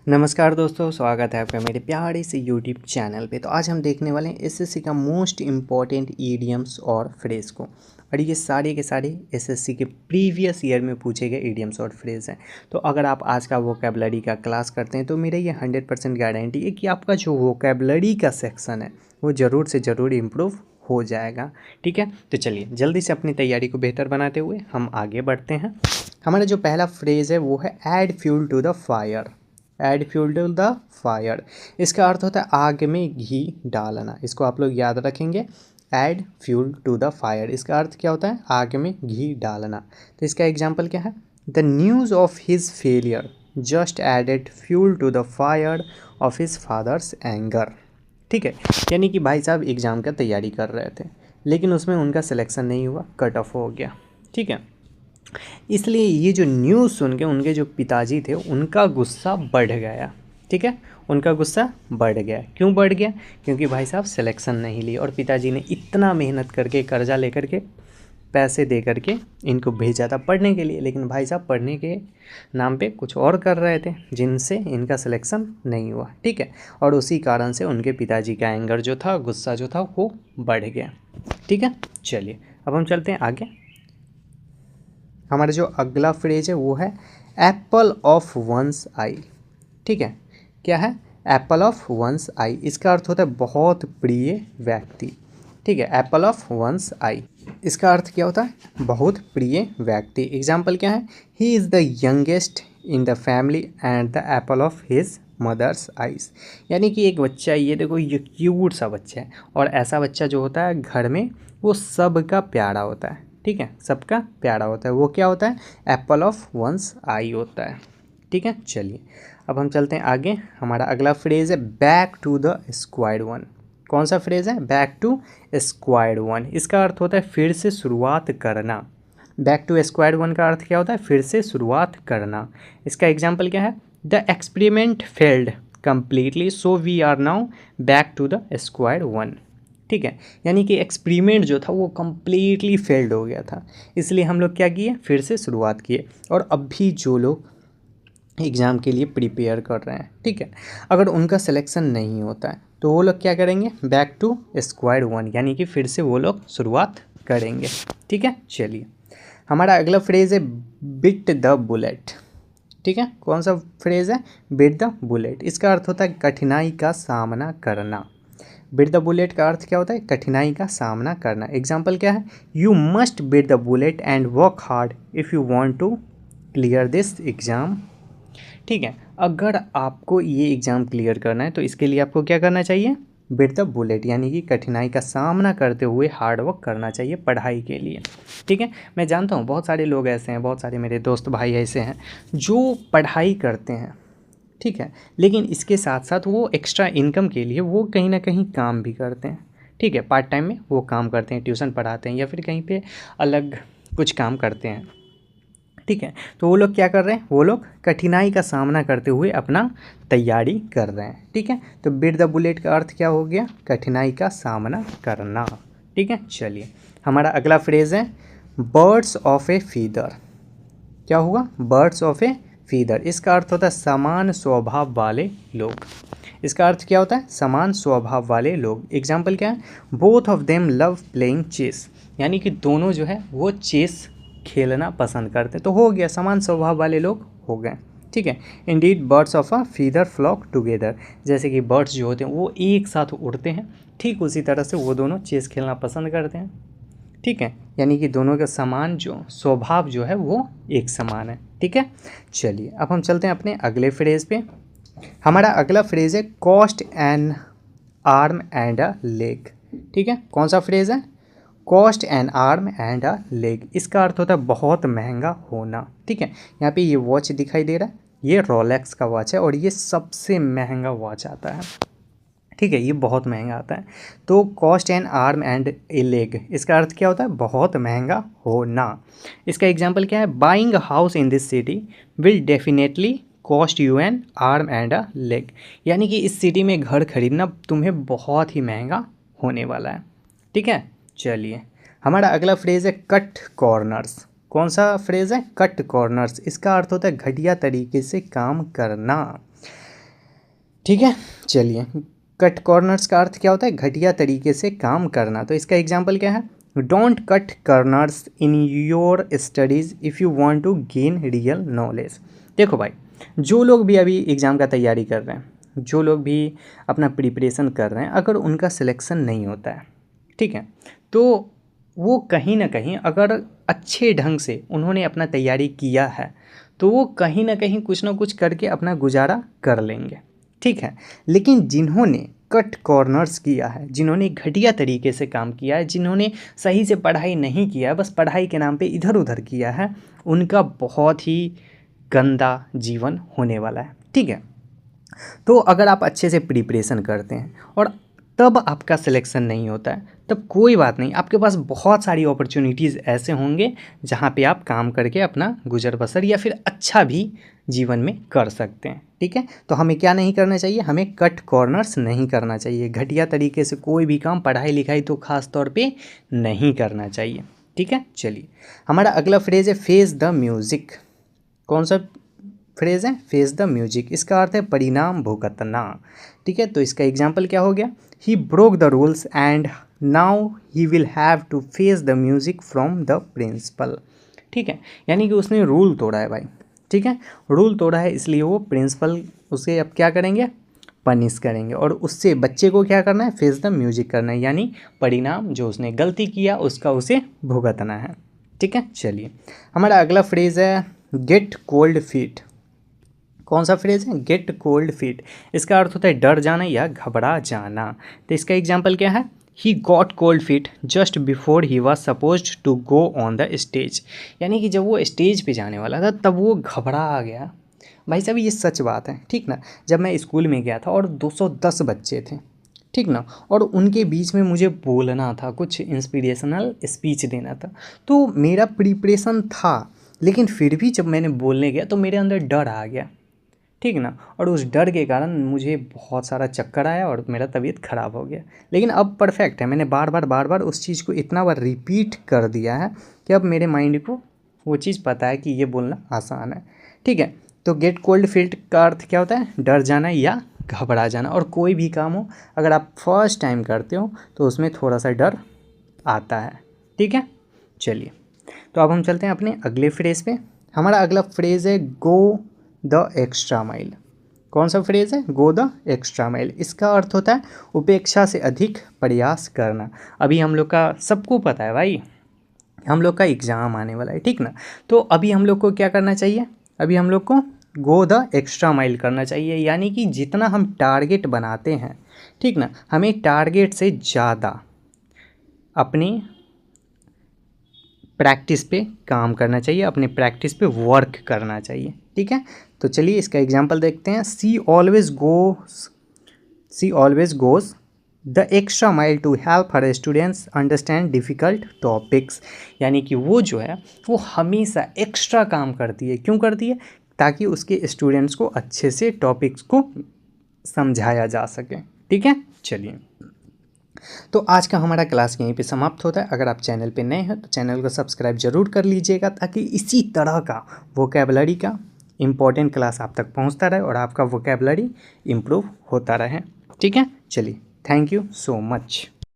नमस्कार दोस्तों, स्वागत है आपका मेरे प्यारे से यूट्यूब चैनल पे। तो आज हम देखने वाले हैं एसएससी का मोस्ट इम्पॉर्टेंट ईडियम्स और फ्रेज़ को। और ये सारे के सारे एसएससी के प्रीवियस ईयर में पूछे गए ईडियम्स और फ्रेज़ हैं। तो अगर आप आज का वोकैबुलरी का क्लास करते हैं तो मेरा ये 100% गारंटी है कि आपका जो वोकैबुलरी का सेक्शन है वो ज़रूर से ज़रूर इम्प्रूव हो जाएगा। ठीक है, तो चलिए जल्दी से अपनी तैयारी को बेहतर बनाते हुए हम आगे बढ़ते हैं। हमारा जो पहला फ्रेज़ है वो है add fuel to the fire. Add fuel to the fire, इसका अर्थ होता है आग में घी डालना। इसको आप लोग याद रखेंगे, add fuel to the fire, इसका अर्थ क्या होता है? आग में घी डालना। तो इसका एग्जाम्पल क्या है? The news of his failure just added fuel to the fire of his father's anger. ठीक है, यानी कि भाई साहब एग्ज़ाम का तैयारी कर रहे थे लेकिन उसमें उनका सिलेक्शन नहीं हुआ, कट ऑफ हो गया। ठीक है, इसलिए ये जो न्यूज़ सुन के उनके जो पिताजी थे उनका गुस्सा बढ़ गया। ठीक है, उनका गुस्सा बढ़ गया। क्यों बढ़ गया? क्योंकि भाई साहब सिलेक्शन नहीं लिए और पिताजी ने इतना मेहनत करके कर्जा लेकर के पैसे दे करके इनको भेजा था पढ़ने के लिए, लेकिन भाई साहब पढ़ने के नाम पे कुछ और कर रहे थे जिनसे इनका सिलेक्शन नहीं हुआ। ठीक है, और उसी कारण से उनके पिताजी का एंगर जो था, गुस्सा जो था वो बढ़ गया। ठीक है, चलिए अब हम चलते हैं आगे। हमारा जो अगला फ्रेज है वो है एप्पल ऑफ वंस आई। ठीक है, क्या है? एप्पल ऑफ वंस आई, इसका अर्थ होता है बहुत प्रिय व्यक्ति। ठीक है, एप्पल ऑफ वंस आई, इसका अर्थ क्या होता है? बहुत प्रिय व्यक्ति। एग्जाम्पल क्या है? He is the youngest in the family and the apple of his mother's eyes. यानी कि एक बच्चा, ये देखो ये क्यूट सा बच्चा है और ऐसा बच्चा जो होता है घर में वो सबका प्यारा होता है। ठीक है, सबका प्यारा होता है, वो क्या होता है? एप्पल ऑफ वंस आई होता है। ठीक है, चलिए अब हम चलते हैं आगे। हमारा अगला फ्रेज़ है back to the square one. कौन सा फ्रेज़ है? बैक टू स्क्वायर वन, इसका अर्थ होता है फिर से शुरुआत करना। बैक टू स्क्वायर वन का अर्थ क्या होता है? फिर से शुरुआत करना। इसका एग्जाम्पल क्या है? The experiment failed completely so we are now back to the square one. ठीक है, यानी कि एक्सपेरिमेंट जो था वो कम्प्लीटली फेल्ड हो गया था, इसलिए हम लोग क्या किए? फिर से शुरुआत किए। और अब भी जो लोग एग्ज़ाम के लिए प्रिपेयर कर रहे हैं, ठीक है, अगर उनका सिलेक्शन नहीं होता है तो वो लोग क्या करेंगे? बैक टू स्क्वायर वन, यानी कि फिर से वो लोग शुरुआत करेंगे। ठीक है, चलिए हमारा अगला फ्रेज़ है बिट द बुलेट। ठीक है, कौन सा फ्रेज़ है? बिट द बुलेट, इसका अर्थ होता है कठिनाई का सामना करना। बिट द बुलेट का अर्थ क्या होता है? कठिनाई का सामना करना। एग्जाम्पल क्या है? You must bit the bullet and work hard if you want to clear this exam. ठीक है, अगर आपको ये एग्ज़ाम क्लियर करना है तो इसके लिए आपको क्या करना चाहिए? बिट द बुलेट, यानी कि कठिनाई का सामना करते हुए हार्ड वर्क करना चाहिए पढ़ाई के लिए। ठीक है, मैं जानता हूँ बहुत सारे लोग ऐसे हैं, बहुत सारे मेरे दोस्त भाई ऐसे हैं जो पढ़ाई करते हैं, ठीक है, लेकिन इसके साथ साथ वो एक्स्ट्रा इनकम के लिए वो कहीं ना कहीं काम भी करते हैं। ठीक है, पार्ट टाइम में वो काम करते हैं, ट्यूशन पढ़ाते हैं या फिर कहीं पे अलग कुछ काम करते हैं। ठीक है, तो वो लोग क्या कर रहे हैं? वो लोग कठिनाई का सामना करते हुए अपना तैयारी कर रहे हैं। ठीक है, तो बिट द बुलेट का अर्थ क्या हो गया? कठिनाई का सामना करना। ठीक है, चलिए हमारा अगला फ्रेज़ है बर्ड्स ऑफ ए फीदर। क्या होगा? बर्ड्स ऑफ ए फीदर, इसका अर्थ होता है समान स्वभाव वाले लोग। इसका अर्थ क्या होता है? समान स्वभाव वाले लोग। एग्जाम्पल क्या है? Both of them love playing chess, यानी कि दोनों जो है वो चेस खेलना पसंद करते हैं। तो हो गया, समान स्वभाव वाले लोग हो गए। ठीक है, indeed birds of a feather flock together, जैसे कि बर्ड्स जो होते हैं वो एक साथ उड़ते हैं, ठीक उसी तरह से वो दोनों चेस खेलना पसंद करते हैं। ठीक है, यानी कि दोनों का समान जो स्वभाव जो है वो एक समान है। ठीक है, चलिए अब हम चलते हैं अपने अगले फ्रेज़ पे। हमारा अगला फ्रेज़ है cost N arm and a leg. ठीक है, कौन सा फ्रेज़ है? Cost N arm and a leg, इसका अर्थ होता है बहुत महंगा होना। ठीक है, यहाँ पे ये वॉच दिखाई दे रहा है, ये रोलेक्स का वॉच है और ये सबसे महंगा वॉच आता है। ठीक है, ये बहुत महंगा आता है। तो cost N arm and A leg, इसका अर्थ क्या होता है? बहुत महंगा होना। इसका एग्जाम्पल क्या है? Buying a house in this city will definitely cost you N arm and a leg, यानी कि इस सिटी में घर खरीदना तुम्हें बहुत ही महंगा होने वाला है। ठीक है, चलिए हमारा अगला फ्रेज़ है कट कॉर्नर्स। कौन सा फ्रेज़ है? कट कॉर्नर्स, इसका अर्थ होता है घटिया तरीके से काम करना। ठीक है, चलिए। कट कॉर्नर्स का अर्थ क्या होता है? घटिया तरीके से काम करना। तो इसका एग्जाम्पल क्या है? Don't cut corners in your studies if you want to gain real knowledge. देखो भाई, जो लोग भी अभी एग्ज़ाम का तैयारी कर रहे हैं, जो लोग भी अपना प्रिपरेशन कर रहे हैं, अगर उनका सिलेक्शन नहीं होता है, ठीक है, तो वो कहीं ना कहीं अगर अच्छे ढंग से उन्होंने अपना तैयारी किया है तो वो कहीं ना कहीं कुछ ना कुछ करके अपना गुजारा कर लेंगे, ठीक है। लेकिन जिन्होंने कट कॉर्नर्स किया है, जिन्होंने घटिया तरीके से काम किया है, जिन्होंने सही से पढ़ाई नहीं किया है, बस पढ़ाई के नाम पे इधर उधर किया है, उनका बहुत ही गंदा जीवन होने वाला है, ठीक है। तो अगर आप अच्छे से प्रिपरेशन करते हैं और तब आपका सिलेक्शन नहीं होता है, तब कोई बात नहीं, आपके पास बहुत सारी अपॉर्चुनिटीज़ ऐसे होंगे जहाँ पे आप काम करके अपना गुजर बसर या फिर अच्छा भी जीवन में कर सकते हैं, ठीक है। तो हमें क्या नहीं करना चाहिए? हमें कट कॉर्नर्स नहीं करना चाहिए, घटिया तरीके से कोई भी काम, पढ़ाई लिखाई तो ख़ास तौर पे नहीं करना चाहिए, ठीक है। चलिए, हमारा अगला फ्रेज़ है फेस द म्यूज़िक। कौन सा फ्रेज़ है? Face the music. इसका अर्थ है परिणाम भुगतना, ठीक है। तो इसका एग्जाम्पल क्या हो गया? He broke the rules and now he will have to face the music from the principal, ठीक है। यानी कि उसने रूल तोड़ा है भाई, ठीक है, रूल तोड़ा है, इसलिए वो प्रिंसिपल उसे अब क्या करेंगे? पनिश करेंगे, और उससे बच्चे को क्या करना है? फेस द म्यूजिक करना है, यानी परिणाम जो उसने गलती किया उसका उसे भुगतना है, ठीक है। चलिए, हमारा अगला फ्रेज़ है गेट कोल्ड फीट। कौन सा फ्रेज़ है? Gate cold feet. इसका अर्थ होता है डर जाना या घबरा जाना। तो इसका एग्जाम्पल क्या है? He got cold feet just before he was suppose to go on the stage. यानी कि जब वो स्टेज पे जाने वाला था तब वो घबरा गया। भाई साहब, ये सच बात है, ठीक ना। जब मैं स्कूल में गया था और 210 बच्चे थे, ठीक ना, और उनके बीच में मुझे बोलना था, कुछ इंस्पिरेशनल स्पीच देना था, तो मेरा प्रिपरेशन था, लेकिन फिर भी जब मैंने बोलने गया तो मेरे अंदर डर आ गया, ठीक ना, और उस डर के कारण मुझे बहुत सारा चक्कर आया और मेरा तबीयत ख़राब हो गया। लेकिन अब परफेक्ट है, मैंने बार बार उस चीज़ को इतना बार रिपीट कर दिया है कि अब मेरे माइंड को वो चीज़ पता है कि ये बोलना आसान है, ठीक है। तो गेट कोल्ड फीट का अर्थ क्या होता है? डर जाना या घबरा जाना। और कोई भी काम हो, अगर आप फर्स्ट टाइम करते हो तो उसमें थोड़ा सा डर आता है, ठीक है। चलिए, तो अब हम चलते हैं अपने अगले फ्रेज़ पे। हमारा अगला फ्रेज़ है गो द एक्स्ट्रा माइल। कौन सा फ्रेज़ है? Go the extra mile. इसका अर्थ होता है उपेक्षा से अधिक प्रयास करना। अभी हम लोग का सबको पता है भाई, हम लोग का एग्ज़ाम आने वाला है, ठीक ना। तो अभी हम लोग को क्या करना चाहिए? अभी हम लोग को गो द एक्स्ट्रा माइल करना चाहिए, यानी कि जितना हम टारगेट बनाते हैं, ठीक ना, हमें टारगेट से ज़्यादा अपनी प्रैक्टिस पे काम करना चाहिए, अपने प्रैक्टिस पे वर्क करना चाहिए, ठीक है। तो चलिए इसका एग्जांपल देखते हैं। She always goes the extra mile to help her students understand difficult topics. यानी कि वो जो है वो हमेशा एक्स्ट्रा काम करती है। क्यों करती है? ताकि उसके स्टूडेंट्स को अच्छे से टॉपिक्स को समझाया जा सके, ठीक है। चलिए, तो आज का हमारा क्लास यहीं पे समाप्त होता है। अगर आप चैनल पे नए हैं तो चैनल को सब्सक्राइब जरूर कर लीजिएगा, ताकि इसी तरह का वोकैबुलरी का इम्पोर्टेंट क्लास आप तक पहुंचता रहे और आपका वोकैबुलरी इम्प्रूव होता रहे, ठीक है। चलिए, थैंक यू सो मच।